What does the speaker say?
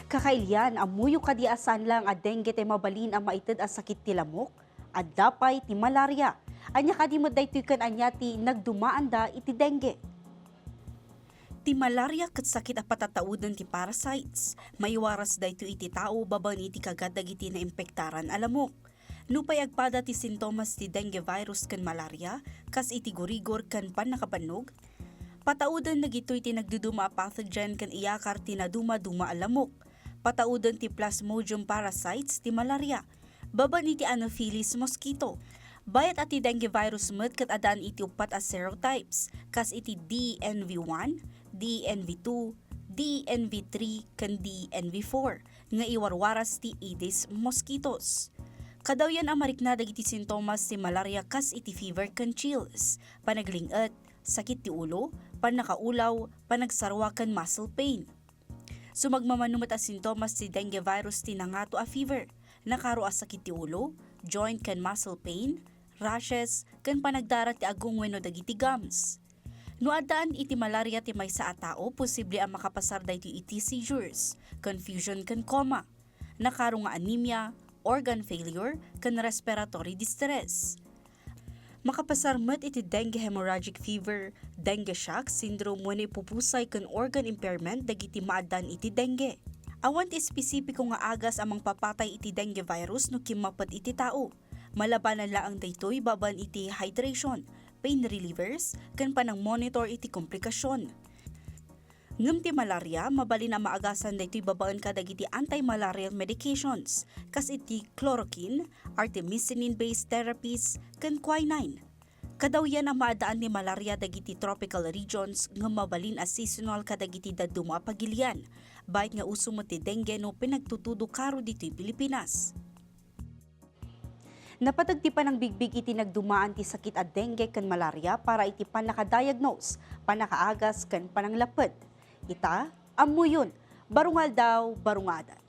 Kakailian, amuyo kadi asan lang a dengue te mabalin ang maited a sakit ti lamok, at dapay ti malaria. Anya kadi mo daytoy kan anya ti nagdumaanda iti dengue. Ti malaria ket sakit a patauden ti parasites. Maiwaras daytoy iti tao babaen iti kagadag iti naimpektaran a lamok. Nupay agpada ti sintomas ti dengue virus ken malaria, kas iti gurigor ken panakabannog. Patauden nagitoy ti nagduduma a pathogen ken iyakar ti naduma-duma a lamok. Patauden ti plasmodium parasites ti malaria. Baban iti Anopheles mosquito. Bayat ati dengue virus met ket adaan iti upat a serotypes, kas iti DNV1, DNV2, DNV3 ken DNV4 nga iwarwaras ti Aedes mosquitoes. Kadawyan ang marikna dagiti sintomas ti malaria kas iti fever ken chills, panaglinget, sakit ti ulo, panakaulaw, panagsarwa ken muscle pain. Sumagmamanumat a sintomas ti dengue virus ti nangato a fever, nakaro a sakit ti ulo, joint ken muscle pain, rashes, ken panagdara ti agong wenno dagiti gums. No addaan iti malaria ti maysa a tao, posible ang makapasar daytoy iti seizures, confusion ken coma, nakaro nga anemia, organ failure, ken respiratory distress. Makapasar met iti dengue hemorrhagic fever, dengue shock syndrome wenno pupusay ken organ impairment dagiti maaddan iti dengue. Awan ti espesipiko nga agas amang papatay iti dengue virus no kimmapat iti tao. Malabanan laang daytoy baban iti hydration, pain relievers, ken panang monitor iti komplikasyon. Ngem ti malaria, mabalin na maagasan daytoy babaan kadagiti anti-malarial medications, kas iti chloroquine, artemisinin-based therapies, ken quinine. Kadawyan ang maadaan ni malaria dagiti tropical regions nga mabalin as seasonal kadagiti daduma pagilian, bayat nga uso mo ti dengue no pinagtutudo karo dito'y Pilipinas. Napatagtipan ng bigbig iti nagdumaan ti sakit a dengue ken malaria para iti panakadiagnose, panakaagas ken pananglapet. Ita, amuyon, barungal daw, barungadan.